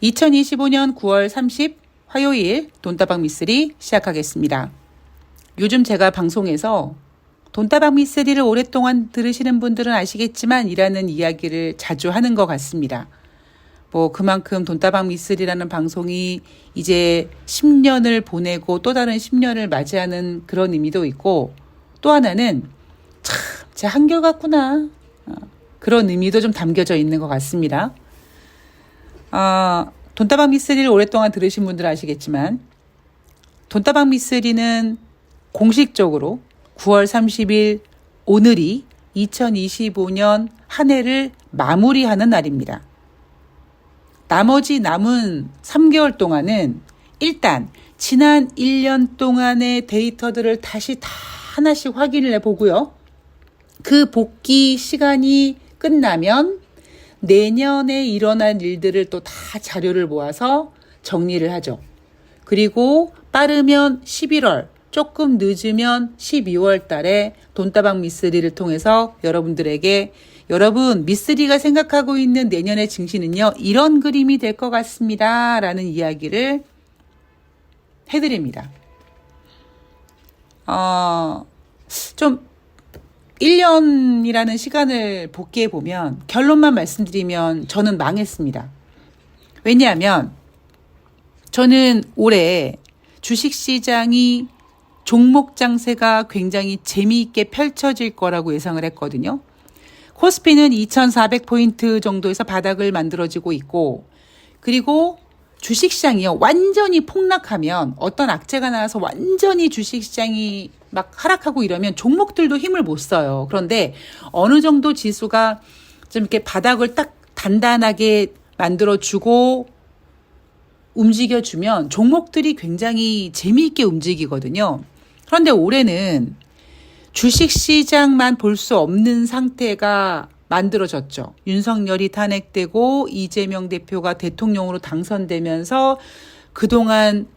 2025년 9월 30 화요일 돈다방 미쓰리 시작하겠습니다. 요즘 제가 방송에서 돈다방 미쓰리를 오랫동안 들으시는 분들은 아시겠지만 이라는 이야기를 자주 하는 것 같습니다. 그만큼 돈다방 미쓰리라는 방송이 이제 10년을 보내고 또 다른 10년을 맞이하는 그런 의미도 있고, 또 하나는 참 제 한결같구나, 그런 의미도 좀 담겨져 있는 것 같습니다. 돈다방 미쓰리를 오랫동안 들으신 분들은 아시겠지만 돈다방 미쓰리는 공식적으로 9월 30일 오늘이 2025년 한 해를 마무리하는 날입니다. 나머지 남은 3개월 동안은 일단 지난 1년 동안의 데이터들을 다시 다 하나씩 확인을 해보고요. 그 복귀 시간이 끝나면 내년에 일어날 일들을 또 다 자료를 모아서 정리를 하죠. 그리고 빠르면 11월, 조금 늦으면 12월 달에 돈다방 미쓰리를 통해서 여러분들에게 여러분 미쓰리가 생각하고 있는 내년의 증시는요, 이런 그림이 될 것 같습니다 라는 이야기를 해드립니다. 좀 1년이라는 시간을 복귀해 보면 결론만 말씀드리면 저는 망했습니다. 왜냐하면 저는 올해 주식시장이 종목 장세가 굉장히 재미있게 펼쳐질 거라고 예상을 했거든요. 코스피는 2400포인트 정도에서 바닥을 만들어지고 있고, 그리고 주식시장이요, 완전히 폭락하면, 어떤 악재가 나와서 완전히 주식시장이 막 하락하고 이러면 종목들도 힘을 못 써요. 그런데 어느 정도 지수가 좀 이렇게 바닥을 딱 단단하게 만들어주고 움직여주면 종목들이 굉장히 재미있게 움직이거든요. 그런데 올해는 주식시장만 볼 수 없는 상태가 만들어졌죠. 윤석열이 탄핵되고 이재명 대표가 대통령으로 당선되면서 그동안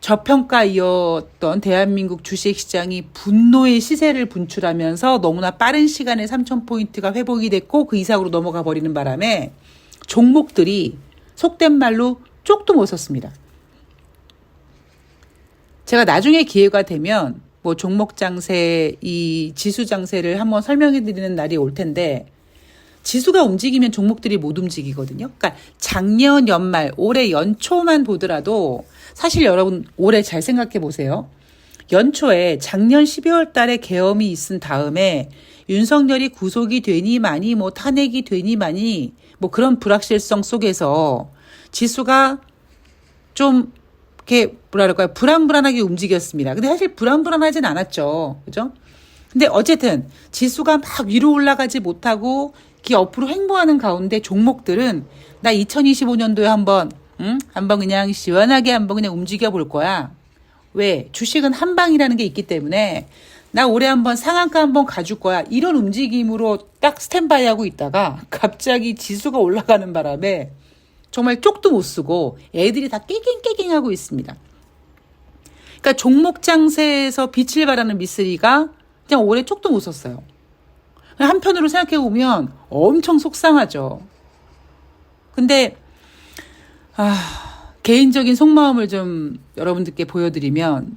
저평가이었던 대한민국 주식시장이 분노의 시세를 분출하면서 너무나 빠른 시간에 3,000포인트가 회복이 됐고 그 이상으로 넘어가 버리는 바람에 종목들이 속된 말로 쪽도 못 섰습니다. 제가 나중에 기회가 되면 종목 장세, 이 지수 장세를 한번 설명해 드리는 날이 올 텐데, 지수가 움직이면 종목들이 못 움직이거든요. 그러니까 작년 연말, 올해 연초만 보더라도 사실 여러분 올해 잘 생각해 보세요. 연초에 작년 12월 달에 계엄이 있은 다음에 윤석열이 구속이 되니 마니 탄핵이 되니 마니 그런 불확실성 속에서 지수가 좀 이렇게 불안불안하게 움직였습니다. 근데 사실 불안불안하진 않았죠. 그죠? 근데 어쨌든 지수가 막 위로 올라가지 못하고 옆으로 횡보하는 가운데 종목들은 나 2025년도에 한번 그냥 시원하게 한번 그냥 움직여 볼 거야. 왜? 주식은 한 방이라는 게 있기 때문에 나 올해 한번 상한가 한번 가줄 거야. 이런 움직임으로 딱 스탠바이 하고 있다가 갑자기 지수가 올라가는 바람에 정말 쪽도 못 쓰고 애들이 다 깨갱 하고 있습니다. 그러니까 종목 장세에서 빛을 발하는 미쓰리가 그냥 올해 쪽도 못 썼어요. 한편으로 생각해 보면 엄청 속상하죠. 근데 개인적인 속마음을 좀 여러분들께 보여드리면,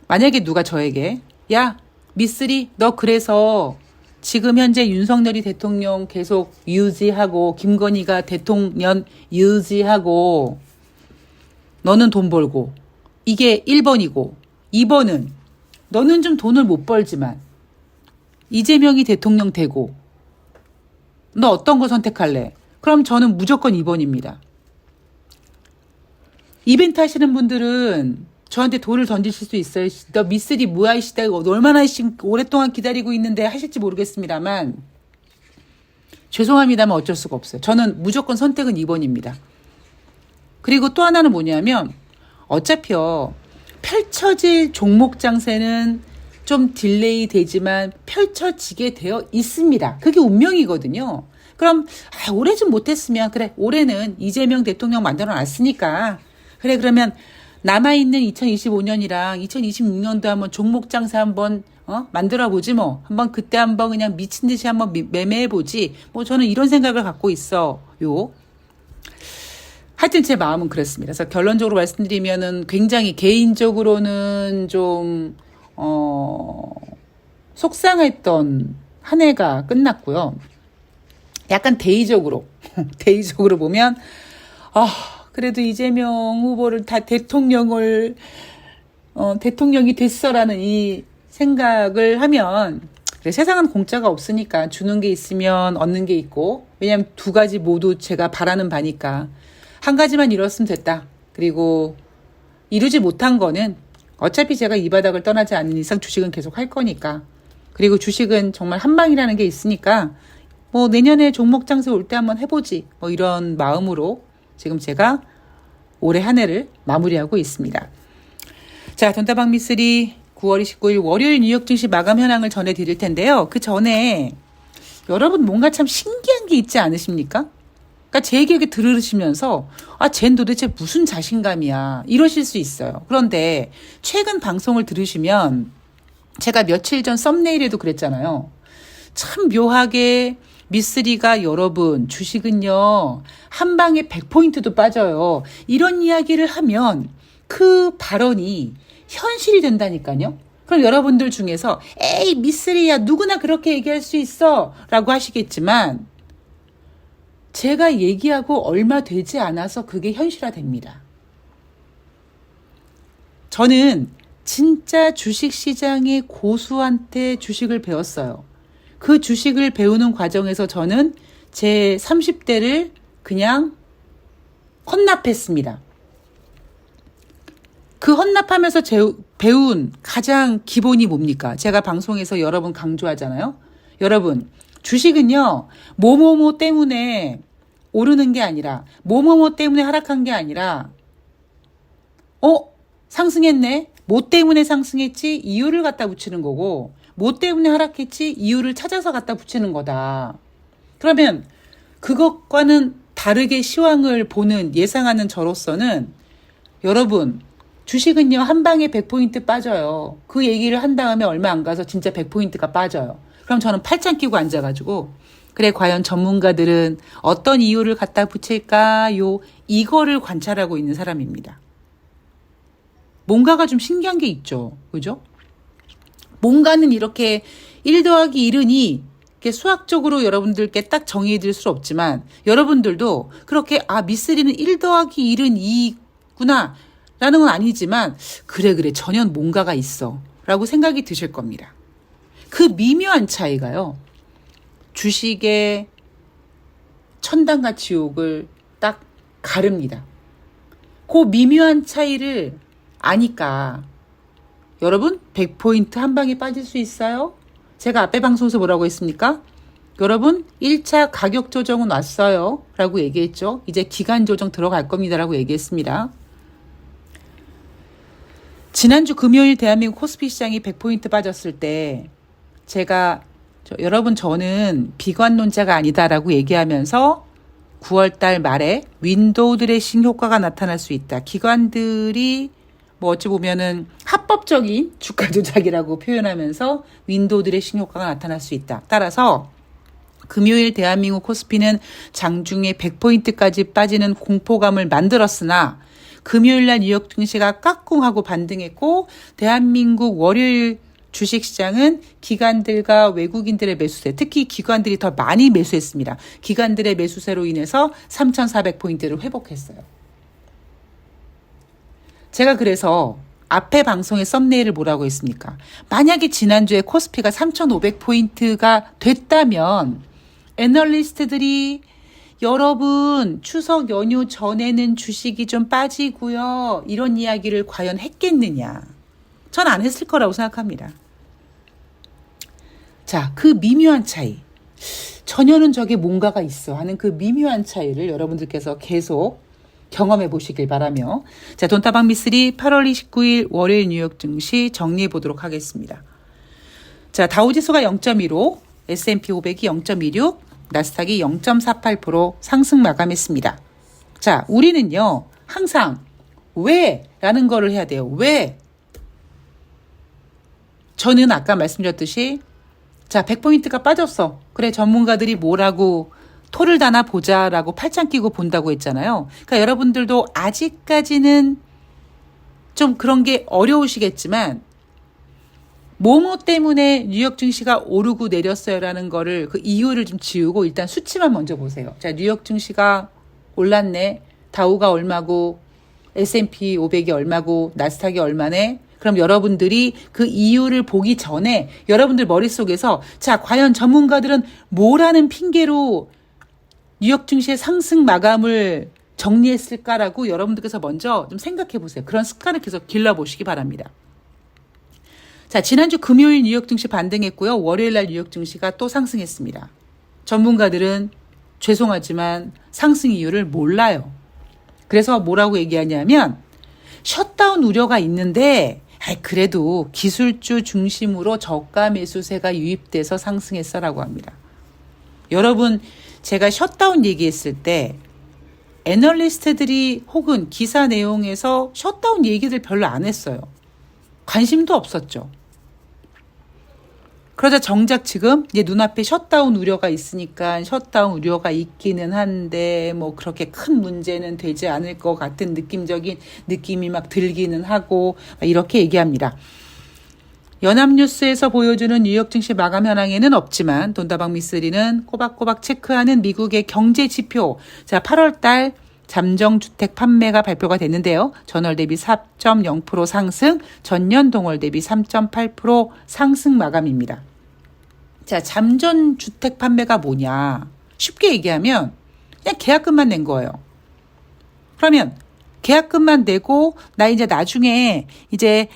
만약에 누가 저에게 야 미쓰리 너 그래서 지금 현재 윤석열이 대통령 계속 유지하고 김건희가 대통령 유지하고 너는 돈 벌고 이게 1번이고 2번은 너는 좀 돈을 못 벌지만 이재명이 대통령 되고 너 어떤 거 선택할래? 그럼 저는 무조건 2번입니다. 이벤트 하시는 분들은 저한테 돌을 던지실 수 있어요. 너 미쓰리 뭐야 이 시대, 얼마나 오랫동안 기다리고 있는데 하실지 모르겠습니다만 죄송합니다만 어쩔 수가 없어요. 저는 무조건 선택은 2번입니다. 그리고 또 하나는 뭐냐면 어차피요, 펼쳐질 종목 장세는 좀 딜레이 되지만 펼쳐지게 되어 있습니다. 그게 운명이거든요. 그럼 올해 좀 못했으면 그래, 올해는 이재명 대통령 만들어 놨으니까 그래, 그러면 남아있는 2025년이랑 2026년도 한번 종목 장세 한번 만들어 보지 뭐. 한번 그때 한번 그냥 미친 듯이 한번 매매해 보지. 저는 이런 생각을 갖고 있어요. 하여튼 제 마음은 그렇습니다. 그래서 결론적으로 말씀드리면은 굉장히 개인적으로는 좀, 속상했던 한 해가 끝났고요. 약간 대의적으로, 대의적으로 보면, 그래도 이재명 후보를 다 대통령이 됐어라는 이 생각을 하면, 그래, 세상은 공짜가 없으니까 주는 게 있으면 얻는 게 있고, 왜냐면 두 가지 모두 제가 바라는 바니까. 한 가지만 이뤘으면 됐다. 그리고 이루지 못한 거는 어차피 제가 이 바닥을 떠나지 않는 이상 주식은 계속 할 거니까. 그리고 주식은 정말 한 방이라는 게 있으니까 뭐 내년에 종목 장세 올 때 한번 해보지. 뭐 이런 마음으로 지금 제가 올해 한 해를 마무리하고 있습니다. 자, 돈다방 미쓰리 9월 29일 월요일 뉴욕 증시 마감 현황을 전해드릴 텐데요. 그 전에 여러분 뭔가 참 신기한 게 있지 않으십니까? 그러니까 제 얘기 들으시면서 쟨 도대체 무슨 자신감이야 이러실 수 있어요. 그런데 최근 방송을 들으시면 제가 며칠 전 썸네일에도 그랬잖아요. 참 묘하게 미쓰리가 여러분 주식은요 한 방에 100포인트도 빠져요. 이런 이야기를 하면 그 발언이 현실이 된다니까요. 그럼 여러분들 중에서 에이 미쓰리야 누구나 그렇게 얘기할 수 있어 라고 하시겠지만 제가 얘기하고 얼마 되지 않아서 그게 현실화됩니다. 저는 진짜 주식시장의 고수한테 주식을 배웠어요. 그 주식을 배우는 과정에서 저는 제 30대를 그냥 헌납했습니다. 그 헌납하면서 배운 가장 기본이 뭡니까? 제가 방송에서 여러 번 강조하잖아요. 여러분, 주식은요, 뭐뭐뭐 때문에 오르는 게 아니라, 뭐뭐뭐 때문에 하락한 게 아니라, 상승했네? 뭐 때문에 상승했지? 이유를 갖다 붙이는 거고, 뭐 때문에 하락했지? 이유를 찾아서 갖다 붙이는 거다. 그러면 그것과는 다르게 시황을 보는, 예상하는 저로서는 여러분, 주식은요, 한 방에 100포인트 빠져요. 그 얘기를 한 다음에 얼마 안 가서 진짜 100포인트가 빠져요. 그럼 저는 팔짱 끼고 앉아가지고 그래 과연 전문가들은 어떤 이유를 갖다 붙일까요? 이거를 관찰하고 있는 사람입니다. 뭔가가 좀 신기한 게 있죠. 그죠? 뭔가는 이렇게 1 더하기 1은 수학적으로 여러분들께 딱 정의해 드릴 수 없지만 여러분들도 그렇게 미쓰리는 1 더하기 1은 2구나 라는 건 아니지만 그래 전혀 뭔가가 있어 라고 생각이 드실 겁니다. 그 미묘한 차이가요. 주식의 천당과 지옥을 딱 가릅니다. 그 미묘한 차이를 아니까 여러분 100포인트 한 방에 빠질 수 있어요? 제가 앞에 방송에서 뭐라고 했습니까? 여러분 1차 가격 조정은 왔어요 라고 얘기했죠. 이제 기간 조정 들어갈 겁니다 라고 얘기했습니다. 지난주 금요일 대한민국 코스피 시장이 100포인트 빠졌을 때 제가 여러분 저는 비관론자가 아니다라고 얘기하면서 9월달 말에 윈도우 드레싱 효과가 나타날 수 있다. 기관들이 뭐 어찌 보면은 합법적인 주가 조작이라고 표현하면서 윈도우 드레싱 효과가 나타날 수 있다. 따라서 금요일 대한민국 코스피는 장중에 100포인트까지 빠지는 공포감을 만들었으나 금요일날 뉴욕 증시가 깍꿍하고 반등했고 대한민국 월요일 주식시장은 기관들과 외국인들의 매수세, 특히 기관들이 더 많이 매수했습니다. 기관들의 매수세로 인해서 3,400포인트를 회복했어요. 제가 그래서 앞에 방송의 썸네일을 뭐라고 했습니까? 만약에 지난주에 코스피가 3,500포인트가 됐다면 애널리스트들이 여러분 추석 연휴 전에는 주식이 좀 빠지고요. 이런 이야기를 과연 했겠느냐? 전 안 했을 거라고 생각합니다. 자, 그 미묘한 차이. 전혀는 저게 뭔가가 있어 하는 그 미묘한 차이를 여러분들께서 계속 경험해 보시길 바라며 자, 돈다방 미쓰리 8월 29일 월요일 뉴욕 증시 정리해 보도록 하겠습니다. 자, 다우지수가 0.15, S&P 500이 0.26, 나스닥이 0.48% 상승 마감했습니다. 자, 우리는요, 항상 왜? 라는 거를 해야 돼요. 왜? 저는 아까 말씀드렸듯이 자, 100포인트가 빠졌어. 그래, 전문가들이 뭐라고 토를 다나 보자라고 팔짱 끼고 본다고 했잖아요. 그러니까 여러분들도 아직까지는 좀 그런 게 어려우시겠지만 뭐뭐 때문에 뉴욕 증시가 오르고 내렸어요라는 거를 그 이유를 좀 지우고 일단 수치만 먼저 보세요. 자, 뉴욕 증시가 올랐네. 다우가 얼마고 S&P 500이 얼마고 나스닥이 얼마네. 그럼 여러분들이 그 이유를 보기 전에 여러분들 머릿속에서 자, 과연 전문가들은 뭐라는 핑계로 뉴욕 증시의 상승 마감을 정리했을까라고 여러분들께서 먼저 좀 생각해 보세요. 그런 습관을 계속 길러보시기 바랍니다. 자, 지난주 금요일 뉴욕 증시 반등했고요. 월요일 날 뉴욕 증시가 또 상승했습니다. 전문가들은 죄송하지만 상승 이유를 몰라요. 그래서 뭐라고 얘기하냐면 셧다운 우려가 있는데 그래도 기술주 중심으로 저가 매수세가 유입돼서 상승했어라고 합니다. 여러분, 제가 셧다운 얘기했을 때 애널리스트들이 혹은 기사 내용에서 셧다운 얘기들 별로 안 했어요. 관심도 없었죠. 그러자 정작 지금 이제 눈앞에 셧다운 우려가 있으니까 셧다운 우려가 있기는 한데 뭐 그렇게 큰 문제는 되지 않을 것 같은 느낌적인 느낌이 막 들기는 하고 이렇게 얘기합니다. 연합뉴스에서 보여주는 뉴욕 증시 마감 현황에는 없지만 돈다방 미쓰리는 꼬박꼬박 체크하는 미국의 경제 지표. 자, 8월 달 잠정주택 판매가 발표가 됐는데요. 전월 대비 4.0% 상승, 전년 동월 대비 3.8% 상승 마감입니다. 자, 잠정주택 판매가 뭐냐? 쉽게 얘기하면 그냥 계약금만 낸 거예요. 그러면 계약금만 내고 나 이제 나중에 이제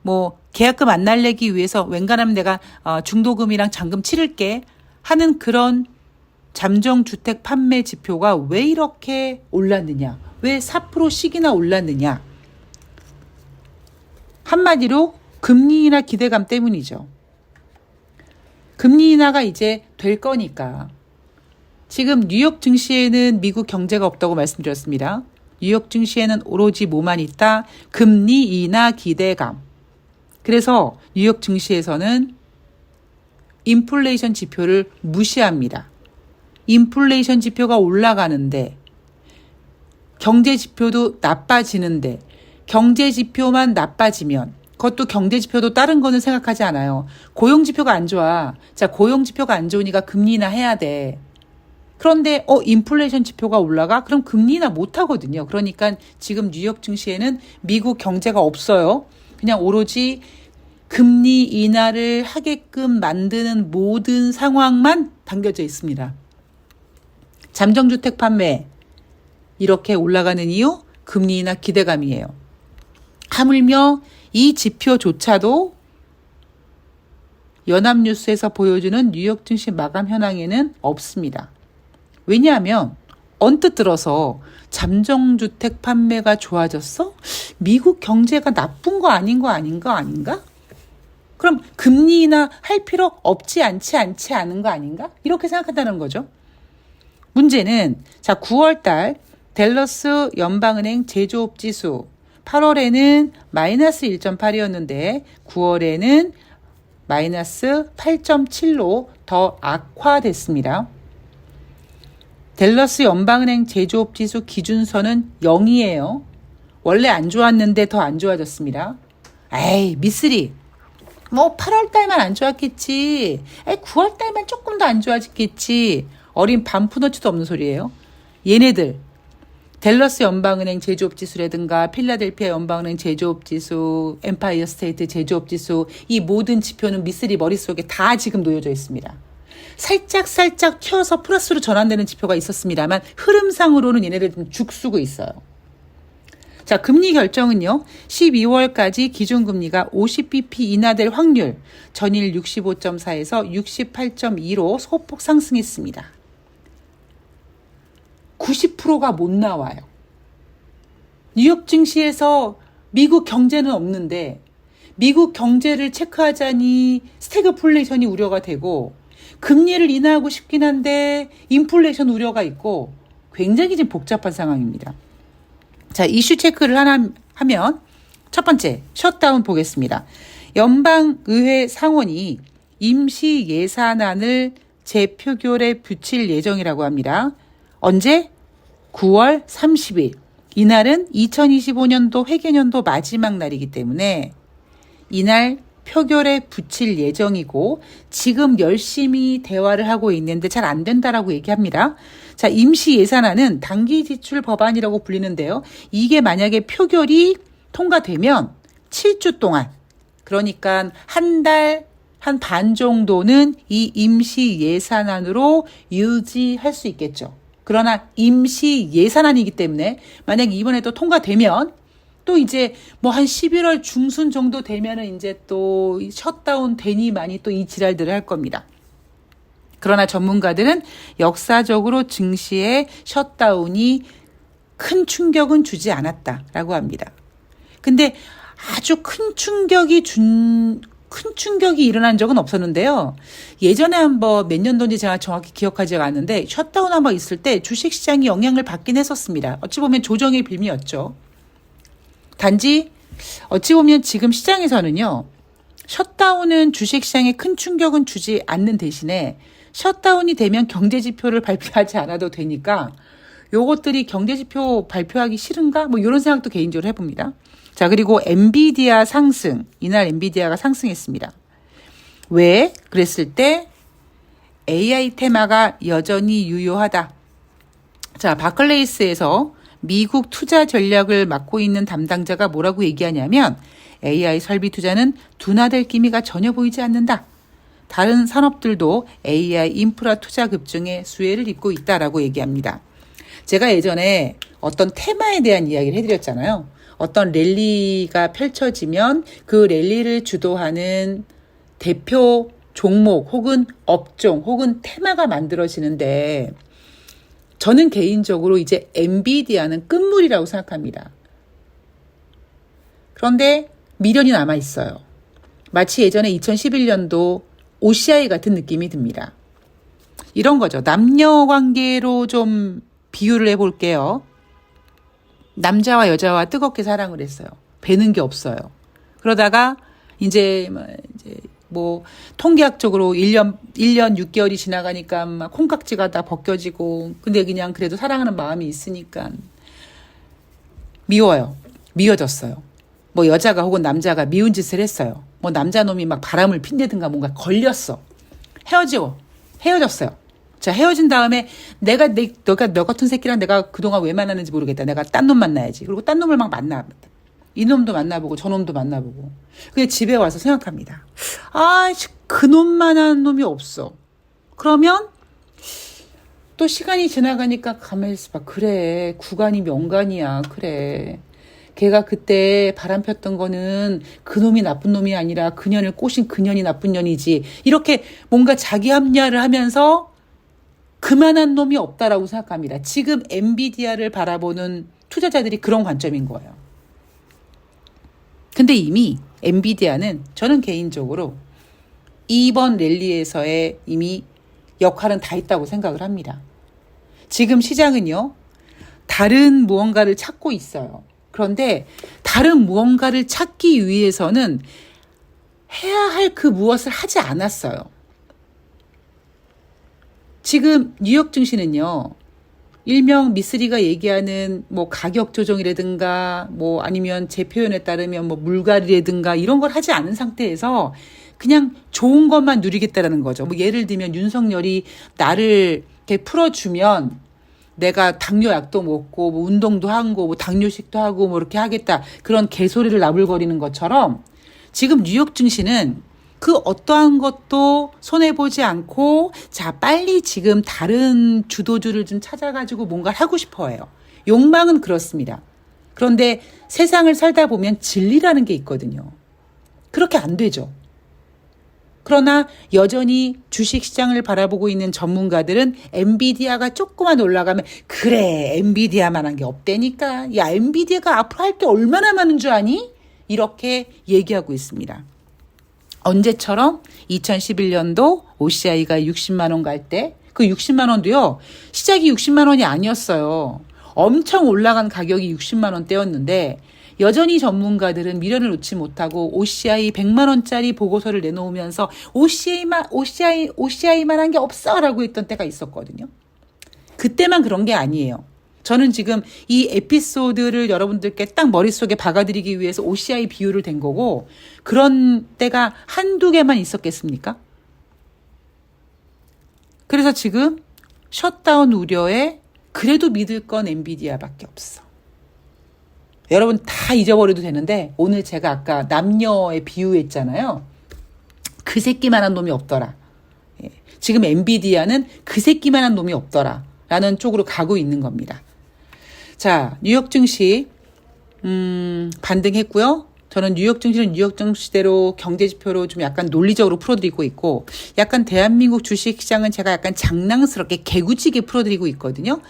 뭐 계약금 안 날리기 위해서 웬간하면 내가 중도금이랑 잔금 치를게 하는 그런 잠정주택 판매 지표가 왜 이렇게 올랐느냐? 왜 4%씩이나 올랐느냐? 한마디로 금리 인하 기대감 때문이죠. 금리 인하가 이제 될 거니까. 지금 뉴욕 증시에는 미국 경제가 없다고 말씀드렸습니다. 뉴욕 증시에는 오로지 뭐만 있다? 금리 인하 기대감. 그래서 뉴욕 증시에서는 인플레이션 지표를 무시합니다. 인플레이션 지표가 올라가는데 경제 지표도 나빠지는데 경제 지표만 나빠지면 그것도 경제 지표도 다른 거는 생각하지 않아요. 고용 지표가 안 좋아. 자, 고용 지표가 안 좋으니까 금리 인하 해야 돼. 그런데 인플레이션 지표가 올라가? 그럼 금리 인하 못 하거든요. 그러니까 지금 뉴욕 증시에는 미국 경제가 없어요. 그냥 오로지 금리 인하를 하게끔 만드는 모든 상황만 담겨져 있습니다. 잠정주택 판매 이렇게 올라가는 이유 금리 인하 기대감이에요. 하물며 이 지표조차도 연합뉴스에서 보여주는 뉴욕 증시 마감 현황에는 없습니다. 왜냐하면 언뜻 들어서 잠정주택 판매가 좋아졌어? 미국 경제가 나쁜 거 아닌가? 그럼 금리 인하 할 필요 없지 않은 거 아닌가? 이렇게 생각한다는 거죠. 문제는 자 9월달 댈러스 연방은행 제조업 지수 8월에는 마이너스 1.8이었는데 9월에는 마이너스 8.7로 더 악화됐습니다. 댈러스 연방은행 제조업 지수 기준선은 0이에요. 원래 안 좋았는데 더 안 좋아졌습니다. 에이, 미쓰리. 뭐 8월 달만 안 좋았겠지. 9월 달만 조금 더 안 좋아졌겠지. 어린 반푸너치도 없는 소리예요. 얘네들 댈러스 연방은행 제조업 지수라든가 필라델피아 연방은행 제조업 지수, 엠파이어 스테이트 제조업 지수 이 모든 지표는 미쓰리 머릿속에 다 지금 놓여져 있습니다. 살짝 튀어서 플러스로 전환되는 지표가 있었습니다만 흐름상으로는 얘네들 좀 죽쓰고 있어요. 자, 금리 결정은요. 12월까지 기준금리가 50bp 인하될 확률 전일 65.4에서 68.2로 소폭 상승했습니다. 90%가 못 나와요. 뉴욕 증시에서 미국 경제는 없는데 미국 경제를 체크하자니 스태그플레이션이 우려가 되고 금리를 인하하고 싶긴 한데 인플레이션 우려가 있고 굉장히 지금 복잡한 상황입니다. 자, 이슈 체크를 하나 하면 첫 번째 셧다운 보겠습니다. 연방의회 상원이 임시 예산안을 재표결에 붙일 예정이라고 합니다. 언제? 9월 30일. 이날은 2025년도 회계년도 마지막 날이기 때문에 이날 표결에 붙일 예정이고 지금 열심히 대화를 하고 있는데 잘 안 된다라고 얘기합니다. 자, 임시 예산안은 단기 지출 법안이라고 불리는데요. 이게 만약에 표결이 통과되면 7주 동안, 그러니까 한 달, 한 반 정도는 이 임시 예산안으로 유지할 수 있겠죠. 그러나 임시 예산안이기 때문에 만약 이번에도 통과되면 또 이제 뭐 한 11월 중순 정도 되면은 이제 또 셧다운 되니만이 또 이 지랄들을 할 겁니다. 그러나 전문가들은 역사적으로 증시의 셧다운이 큰 충격은 주지 않았다라고 합니다. 근데 아주 큰 충격이 일어난 적은 없었는데요. 예전에 한번 몇 년도인지 제가 정확히 기억하지 않는데 셧다운 한번 있을 때 주식시장이 영향을 받긴 했었습니다. 어찌 보면 조정의 빌미였죠. 단지 어찌 보면 지금 시장에서는요. 셧다운은 주식시장에 큰 충격은 주지 않는 대신에 셧다운이 되면 경제지표를 발표하지 않아도 되니까 요것들이 경제지표 발표하기 싫은가? 뭐 이런 생각도 개인적으로 해봅니다. 자, 그리고 엔비디아 상승. 이날 엔비디아가 상승했습니다. 왜? 그랬을 때 AI 테마가 여전히 유효하다. 자, 바클레이스에서 미국 투자 전략을 맡고 있는 담당자가 뭐라고 얘기하냐면 AI 설비 투자는 둔화될 기미가 전혀 보이지 않는다. 다른 산업들도 AI 인프라 투자 급증에 수혜를 입고 있다라고 얘기합니다. 제가 예전에 어떤 테마에 대한 이야기를 해드렸잖아요. 어떤 랠리가 펼쳐지면 그 랠리를 주도하는 대표 종목 혹은 업종 혹은 테마가 만들어지는데 저는 개인적으로 이제 엔비디아는 끝물이라고 생각합니다. 그런데 미련이 남아있어요. 마치 예전에 2011년도 OCI 같은 느낌이 듭니다. 이런 거죠. 남녀 관계로 좀 비유를 해볼게요. 남자와 여자와 뜨겁게 사랑을 했어요. 배는 게 없어요. 그러다가 이제 뭐 통계학적으로 1년 6개월이 지나가니까 막 콩깍지가 다 벗겨지고 근데 그냥 그래도 사랑하는 마음이 있으니까 미워요. 미워졌어요. 뭐 여자가 혹은 남자가 미운 짓을 했어요. 뭐 남자놈이 막 바람을 핀다든가 뭔가 걸렸어. 헤어졌어요. 자, 헤어진 다음에 너가 너 같은 새끼랑 내가 그동안 왜 만났는지 모르겠다. 내가 딴 놈 만나야지. 그리고 딴 놈을 막 만나. 이 놈도 만나보고 저 놈도 만나보고. 그게 집에 와서 생각합니다. 그 놈만한 놈이 없어. 그러면 또 시간이 지나가니까 가만히 있어봐. 그래, 구간이 명간이야. 그래. 걔가 그때 바람 폈던 거는 그 놈이 나쁜 놈이 아니라 그년을 꼬신 그년이 나쁜 년이지. 이렇게 뭔가 자기 합리화를 하면서 그만한 놈이 없다라고 생각합니다. 지금 엔비디아를 바라보는 투자자들이 그런 관점인 거예요. 근데 이미 엔비디아는 저는 개인적으로 이번 랠리에서의 이미 역할은 다 했다고 생각을 합니다. 지금 시장은요, 다른 무언가를 찾고 있어요. 그런데 다른 무언가를 찾기 위해서는 해야 할 그 무엇을 하지 않았어요. 지금 뉴욕 증시는요, 일명 미쓰리가 얘기하는 뭐 가격 조정이라든가 뭐 아니면 제 표현에 따르면 뭐 물갈이라든가 이런 걸 하지 않은 상태에서 그냥 좋은 것만 누리겠다라는 거죠. 뭐 예를 들면 윤석열이 나를 이렇게 풀어주면 내가 당뇨 약도 먹고 뭐 운동도 하고 뭐 당뇨식도 하고 뭐 이렇게 하겠다. 그런 개소리를 나불거리는 것처럼 지금 뉴욕 증시는 그 어떠한 것도 손해보지 않고 자 빨리 지금 다른 주도주를 좀 찾아가지고 뭔가를 하고 싶어 해요. 욕망은 그렇습니다. 그런데 세상을 살다 보면 진리라는 게 있거든요. 그렇게 안 되죠. 그러나 여전히 주식시장을 바라보고 있는 전문가들은 엔비디아가 조금만 올라가면 그래 엔비디아만한 게 없다니까. 야 엔비디아가 앞으로 할 게 얼마나 많은 줄 아니? 이렇게 얘기하고 있습니다. 언제처럼 2011년도 OCI가 60만 원 갈 때 그 60만 원도요. 시작이 60만 원이 아니었어요. 엄청 올라간 가격이 60만 원대였는데 여전히 전문가들은 미련을 놓지 못하고 OCI 100만 원짜리 보고서를 내놓으면서 OCI만 한 게 없어라고 했던 때가 있었거든요. 그때만 그런 게 아니에요. 저는 지금 이 에피소드를 여러분들께 딱 머릿속에 박아드리기 위해서 OCI 비유를 댄 거고, 그런 때가 한두 개만 있었겠습니까? 그래서 지금 셧다운 우려에 그래도 믿을 건 엔비디아밖에 없어. 여러분 다 잊어버려도 되는데, 오늘 제가 아까 남녀에 비유했잖아요. 그 새끼만한 놈이 없더라. 지금 엔비디아는 그 새끼만한 놈이 없더라 라는 쪽으로 가고 있는 겁니다. 자, 뉴욕 증시 반등했고요. 저는 뉴욕 증시는 뉴욕 증시대로 경제 지표로 좀 약간 논리적으로 풀어드리고 있고, 약간 대한민국 주식시장은 제가 약간 장난스럽게 개구지게 풀어드리고 있거든요.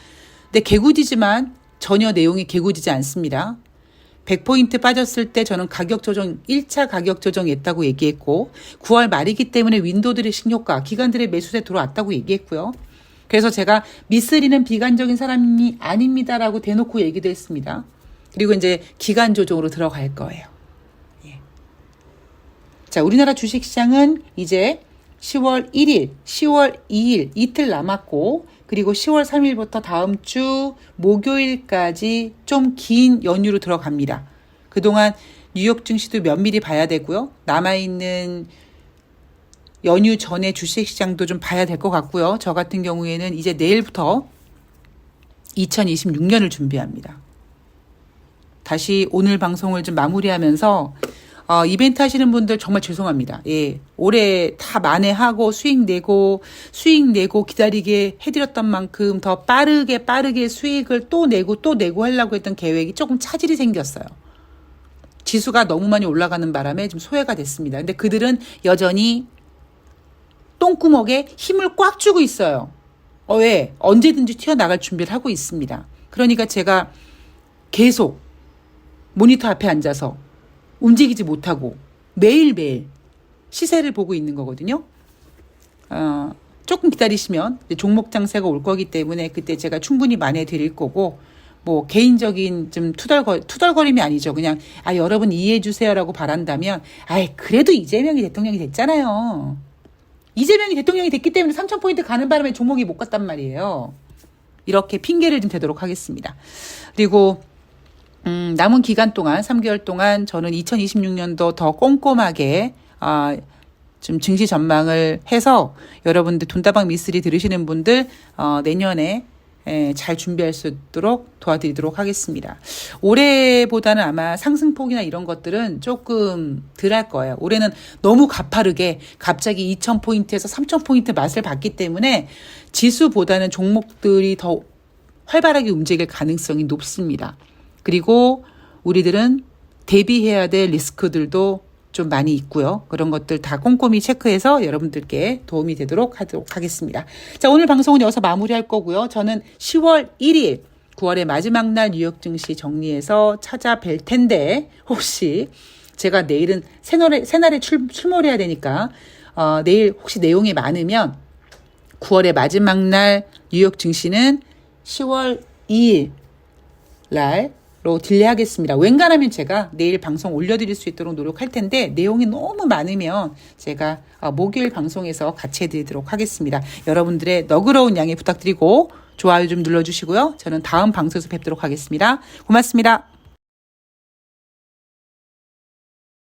근데 개구지지만 전혀 내용이 개구지지 않습니다. 100포인트 빠졌을 때 저는 가격 조정, 1차 가격 조정했다고 얘기했고, 9월 말이기 때문에 윈도우 드레싱 효과, 기관들의 매수세 들어왔다고 얘기했고요. 그래서 제가 미쓰리는 비관적인 사람이 아닙니다라고 대놓고 얘기도 했습니다. 그리고 이제 기간 조정으로 들어갈 거예요. 예. 자, 우리나라 주식시장은 이제 10월 1일, 10월 2일 이틀 남았고, 그리고 10월 3일부터 다음 주 목요일까지 좀 긴 연휴로 들어갑니다. 그동안 뉴욕 증시도 면밀히 봐야 되고요. 남아있는 연휴 전에 주식시장도 좀 봐야 될 것 같고요. 저 같은 경우에는 이제 내일부터 2026년을 준비합니다. 다시 오늘 방송을 좀 마무리하면서 이벤트 하시는 분들 정말 죄송합니다. 예, 올해 다 만회하고 수익 내고 기다리게 해드렸던 만큼 더 빠르게 수익을 또 내고 하려고 했던 계획이 조금 차질이 생겼어요. 지수가 너무 많이 올라가는 바람에 좀 소외가 됐습니다. 근데 그들은 여전히 똥구멍에 힘을 꽉 주고 있어요. 왜? 언제든지 튀어나갈 준비를 하고 있습니다. 그러니까 제가 계속 모니터 앞에 앉아서 움직이지 못하고 매일매일 시세를 보고 있는 거거든요. 조금 기다리시면 종목 장세가 올 거기 때문에 그때 제가 충분히 만회 드릴 거고, 뭐 개인적인 좀 투덜거림이 아니죠. 그냥 여러분 이해해 주세요라고 바란다면, 그래도 이재명이 대통령이 됐잖아요. 이재명이 대통령이 됐기 때문에 3,000포인트 가는 바람에 종목이 못 갔단 말이에요. 이렇게 핑계를 좀 대도록 하겠습니다. 그리고 남은 기간 동안 3개월 동안 저는 2026년도 더 꼼꼼하게 좀 증시 전망을 해서 여러분들 돈다방 미쓰리 들으시는 분들 내년에 잘 준비할 수 있도록 도와드리도록 하겠습니다. 올해보다는 아마 상승폭이나 이런 것들은 조금 덜 할 거예요. 올해는 너무 가파르게 갑자기 2,000포인트에서 3,000포인트 맛을 봤기 때문에 지수보다는 종목들이 더 활발하게 움직일 가능성이 높습니다. 그리고 우리들은 대비해야 될 리스크들도 좀 많이 있고요. 그런 것들 다 꼼꼼히 체크해서 여러분들께 도움이 되도록 하도록 하겠습니다. 자, 오늘 방송은 여기서 마무리할 거고요. 저는 10월 1일 9월의 마지막 날 뉴욕 증시 정리해서 찾아뵐 텐데, 혹시 제가 내일은 새날에 출몰해야 를 되니까 내일 혹시 내용이 많으면 9월의 마지막 날 뉴욕 증시는 10월 2일 날로 딜레이하겠습니다. 웬간하면 제가 내일 방송 올려드릴 수 있도록 노력할 텐데, 내용이 너무 많으면 제가 목요일 방송에서 같이 해드리도록 하겠습니다. 여러분들의 너그러운 양해 부탁드리고 좋아요 좀 눌러주시고요. 저는 다음 방송에서 뵙도록 하겠습니다. 고맙습니다.